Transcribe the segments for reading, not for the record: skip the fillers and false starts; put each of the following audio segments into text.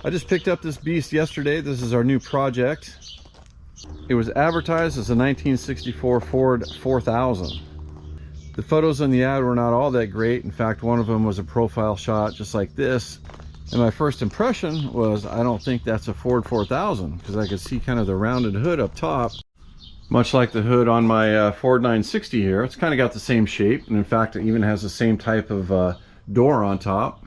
I just picked up this beast yesterday. This is our new project. It was advertised as a 1964 Ford 4000. The photos on the ad were not all that great. In fact, one of them was a profile shot just like this. And my first impression was, I don't think that's a Ford 4000, because I could see kind of the rounded hood up top. Much like the hood on my Ford 960 here. It's kind of got the same shape. And in fact, it even has the same type of door on top.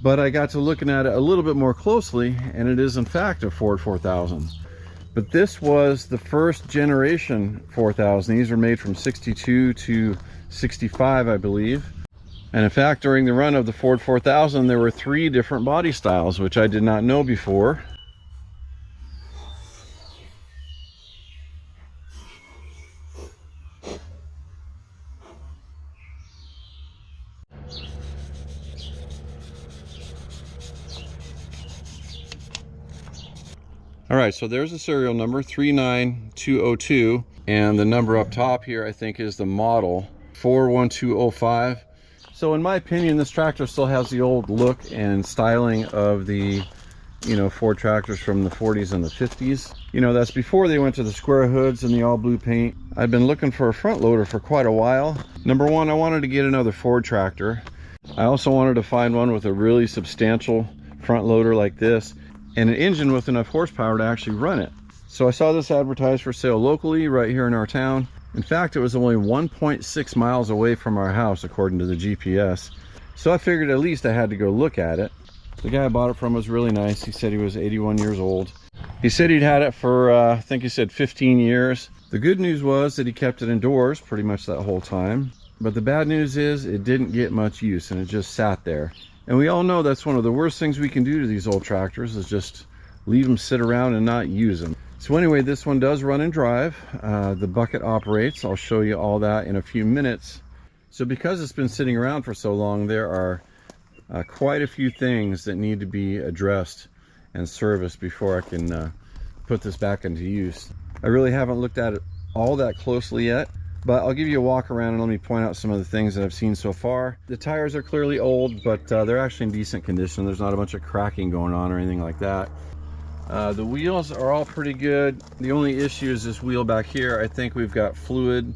But I got to looking at it a little bit more closely, and it is in fact a Ford 4000. But this was the first generation 4000. These were made from 62 to 65, I believe. And in fact, during the run of the Ford 4000, there were 3 different body styles, which I did not know before. All right, so there's the serial number 39202, and the number up top here I think is the model 41205. So in my opinion, this tractor still has the old look and styling of the, you know, Ford tractors from the 40s and the 50s. You know, that's before they went to the square hoods and the all blue paint. I've been looking for a front loader for quite a while. Number one, I wanted to get another Ford tractor. I also wanted to find one with a really substantial front loader like this, and an engine with enough horsepower to actually run it. So I saw this advertised for sale locally right here in our town. In fact, it was only 1.6 miles away from our house according to the GPS. So I figured at least I had to go look at it. The guy I bought it from was really nice. He said he was 81 years old. He said he'd had it for, I think he said 15 years. The good news was that he kept it indoors pretty much that whole time. But the bad news is it didn't get much use and it just sat there. And we all know that's one of the worst things we can do to these old tractors, is just leave them sit around and not use them. So anyway, this one does run and drive. The bucket operates. I'll show you all that in a few minutes. So because it's been sitting around for so long, there are quite a few things that need to be addressed and serviced before I can put this back into use. I really haven't looked at it all that closely yet, but I'll give you a walk around and let me point out some of the things that I've seen so far. The tires are clearly old, but they're actually in decent condition. There's not a bunch of cracking going on or anything like that. The wheels are all pretty good. The only issue is this wheel back here. I think we've got fluid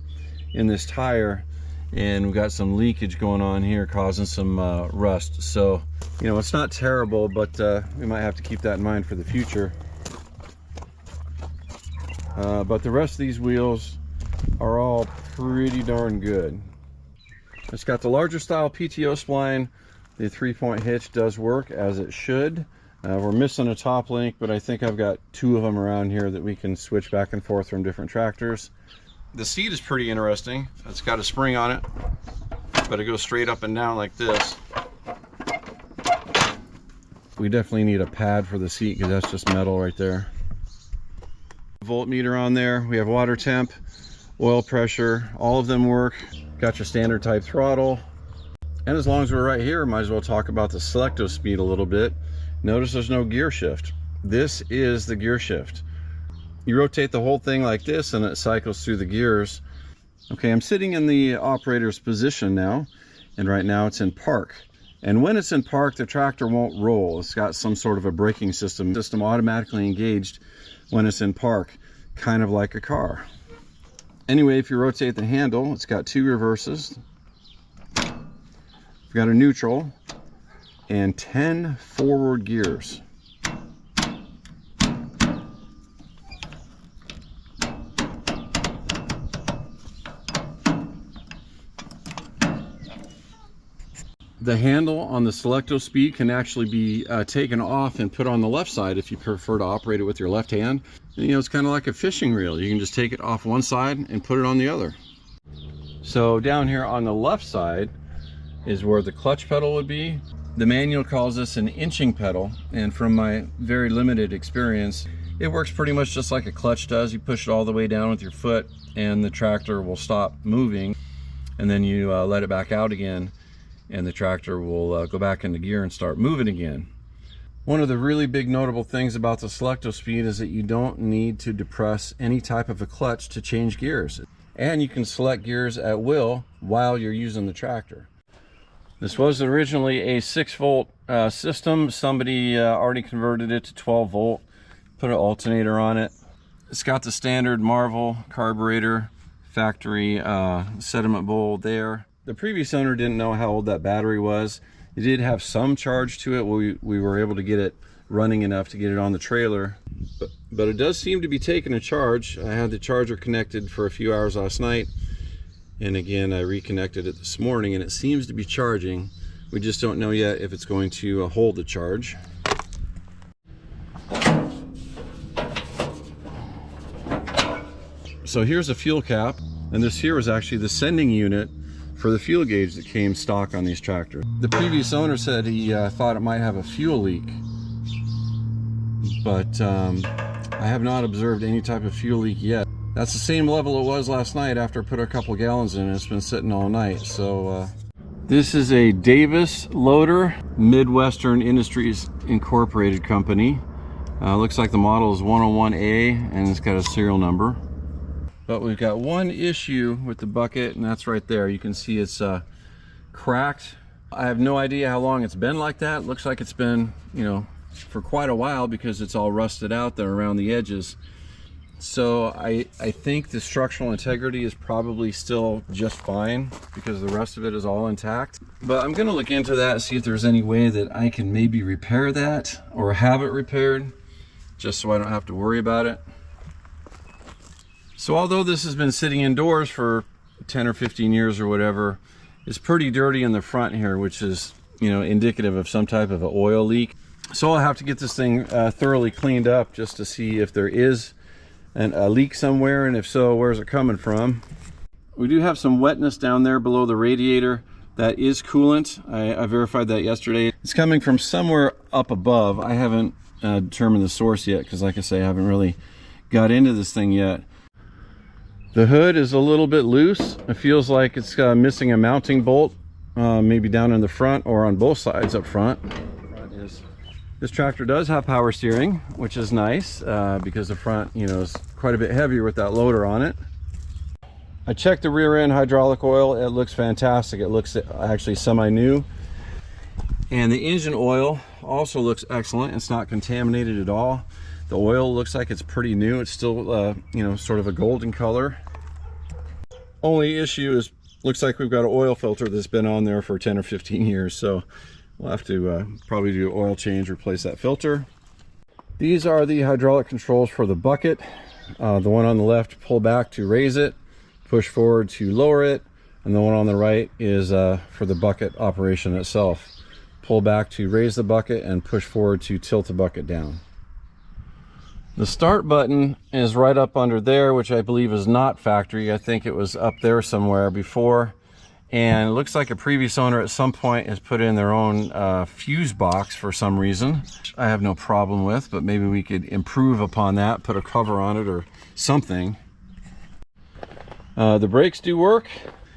in this tire, and we've got some leakage going on here causing some rust. So, you know, it's not terrible, but we might have to keep that in mind for the future. But the rest of these wheels are all pretty darn good. It's got the larger style PTO spline. The 3-point hitch does work as it should. We're missing a top link, but I think I've got 2 of them around here that we can switch back and forth from different tractors. The seat is pretty interesting. It's got a spring on it, but it goes straight up and down like this. We definitely need a pad for the seat because that's just metal right there. Voltmeter on there. We have water temp, oil pressure, all of them work. Got your standard type throttle. And as long as we're right here, might as well talk about the Selecto speed a little bit. Notice there's no gear shift. This is the gear shift. You rotate the whole thing like this and it cycles through the gears. Okay, I'm sitting in the operator's position now, and right now it's in park. And when it's in park, the tractor won't roll. It's got some sort of a braking system automatically engaged when it's in park, kind of like a car. Anyway, if you rotate the handle, it's got 2 reverses. We've got a neutral and 10 forward gears. The handle on the Selecto Speed can actually be taken off and put on the left side if you prefer to operate it with your left hand. You know, it's kind of like a fishing reel. You can just take it off one side and put it on the other. So down here on the left side is where the clutch pedal would be. The manual calls this an inching pedal, and from my very limited experience, it works pretty much just like a clutch does. You push it all the way down with your foot and the tractor will stop moving, and then you let it back out again and the tractor will go back into gear and start moving again. One of the really big notable things about the Selecto Speed is that you don't need to depress any type of a clutch to change gears, and you can select gears at will while you're using the tractor. This was originally a 6-volt system. Somebody already converted it to 12 volt, put an alternator on it. It's got the standard Marvel carburetor, factory sediment bowl there. The previous owner didn't know how old that battery was. It did have some charge to it. We were able to get it running enough to get it on the trailer, but it does seem to be taking a charge. I had the charger connected for a few hours last night, and again I reconnected it this morning, and it seems to be charging. We just don't know yet if it's going to hold the charge. So here's a fuel cap, and this here was actually the sending unit for the fuel gauge that came stock on these tractors. The previous owner said he thought it might have a fuel leak, but I have not observed any type of fuel leak yet. That's the same level it was last night after I put a couple gallons in. It's been sitting all night. So this is a Davis loader, Midwestern Industries Incorporated company. Looks like the model is 101A, and it's got a serial number. But we've got one issue with the bucket, and that's right there. You can see it's cracked. I have no idea how long it's been like that. It looks like it's been, you know, for quite a while, because it's all rusted out there around the edges. So I think the structural integrity is probably still just fine, because the rest of it is all intact. But I'm gonna look into that and see if there's any way that I can maybe repair that or have it repaired, just so I don't have to worry about it. So although this has been sitting indoors for 10 or 15 years or whatever, it's pretty dirty in the front here, which is, you know, indicative of some type of an oil leak. So I'll have to get this thing thoroughly cleaned up just to see if there is a leak somewhere, and if so, where's it coming from. We do have some wetness down there below the radiator. That is coolant. I verified that yesterday. It's coming from somewhere up above. I haven't determined the source yet, because like I say, I haven't really got into this thing yet. The hood is a little bit loose. It feels like it's missing a mounting bolt, maybe down in the front or on both sides up front. This tractor does have power steering, which is nice, because the front, you know, is quite a bit heavier with that loader on it. I checked the rear end hydraulic oil. It looks fantastic. It looks actually semi-new. And the engine oil also looks excellent. It's not contaminated at all. The oil looks like it's pretty new. It's still, you know, sort of a golden color. Only issue is, looks like we've got an oil filter that's been on there for 10 or 15 years. So we'll have to probably do an oil change, replace that filter. These are the hydraulic controls for the bucket. The one on the left, pull back to raise it, push forward to lower it, and the one on the right is for the bucket operation itself. Pull back to raise the bucket and push forward to tilt the bucket down. The start button is right up under there, which I believe is not factory. I think it was up there somewhere before. And it looks like a previous owner at some point has put in their own fuse box for some reason. I have no problem with, but maybe we could improve upon that, put a cover on it or something. The brakes do work.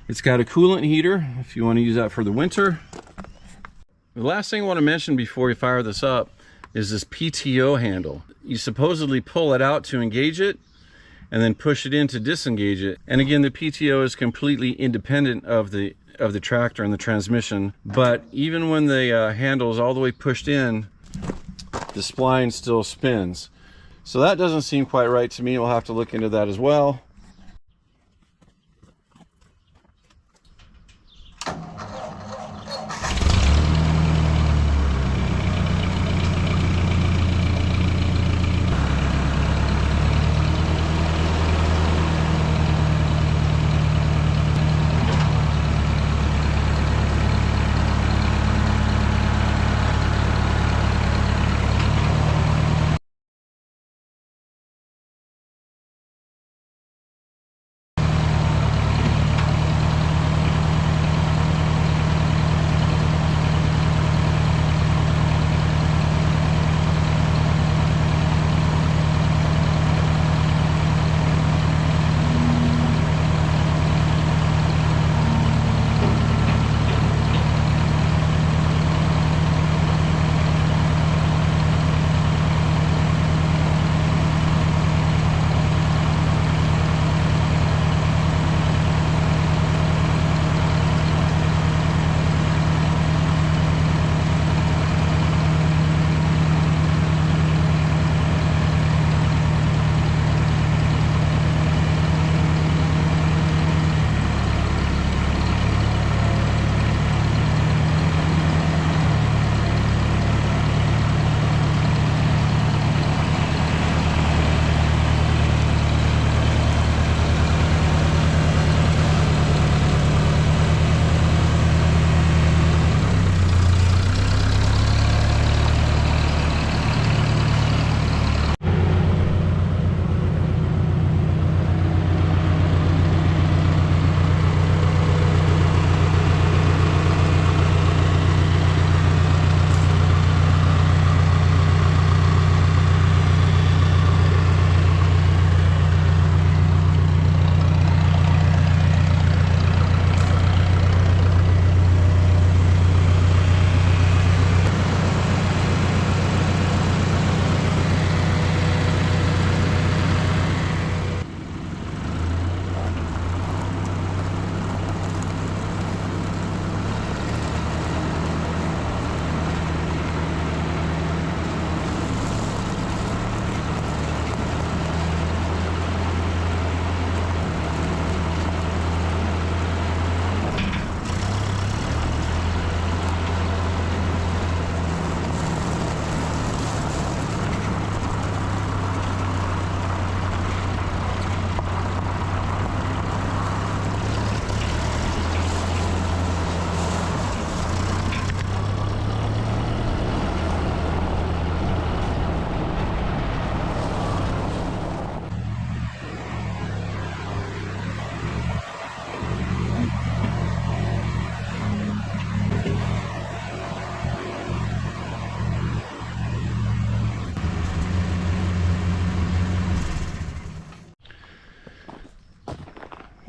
It's got a coolant heater if you want to use that for the winter. The last thing I want to mention before we fire this up is this PTO handle. You supposedly pull it out to engage it and then push it in to disengage it. And again, the PTO is completely independent of the tractor and the transmission. But even when the handle is all the way pushed in, the spline still spins. So that doesn't seem quite right to me. We'll have to look into that as well.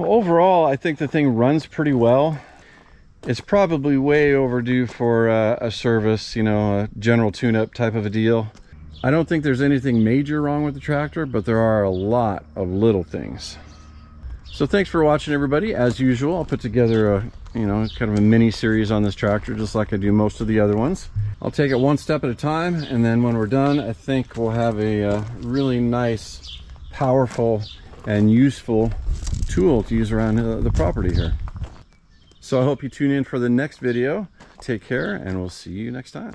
Well, overall, I think the thing runs pretty well. It's probably way overdue for a service, you know, a general tune-up type of a deal. I don't think there's anything major wrong with the tractor, but there are a lot of little things. So thanks for watching, everybody. As usual, I'll put together a, you know, kind of a mini series on this tractor, just like I do most of the other ones. I'll take it one step at a time, and then when we're done, I think we'll have a really nice, powerful, and useful tool to use around the property here. So I hope you tune in for the next video. Take care, and we'll see you next time.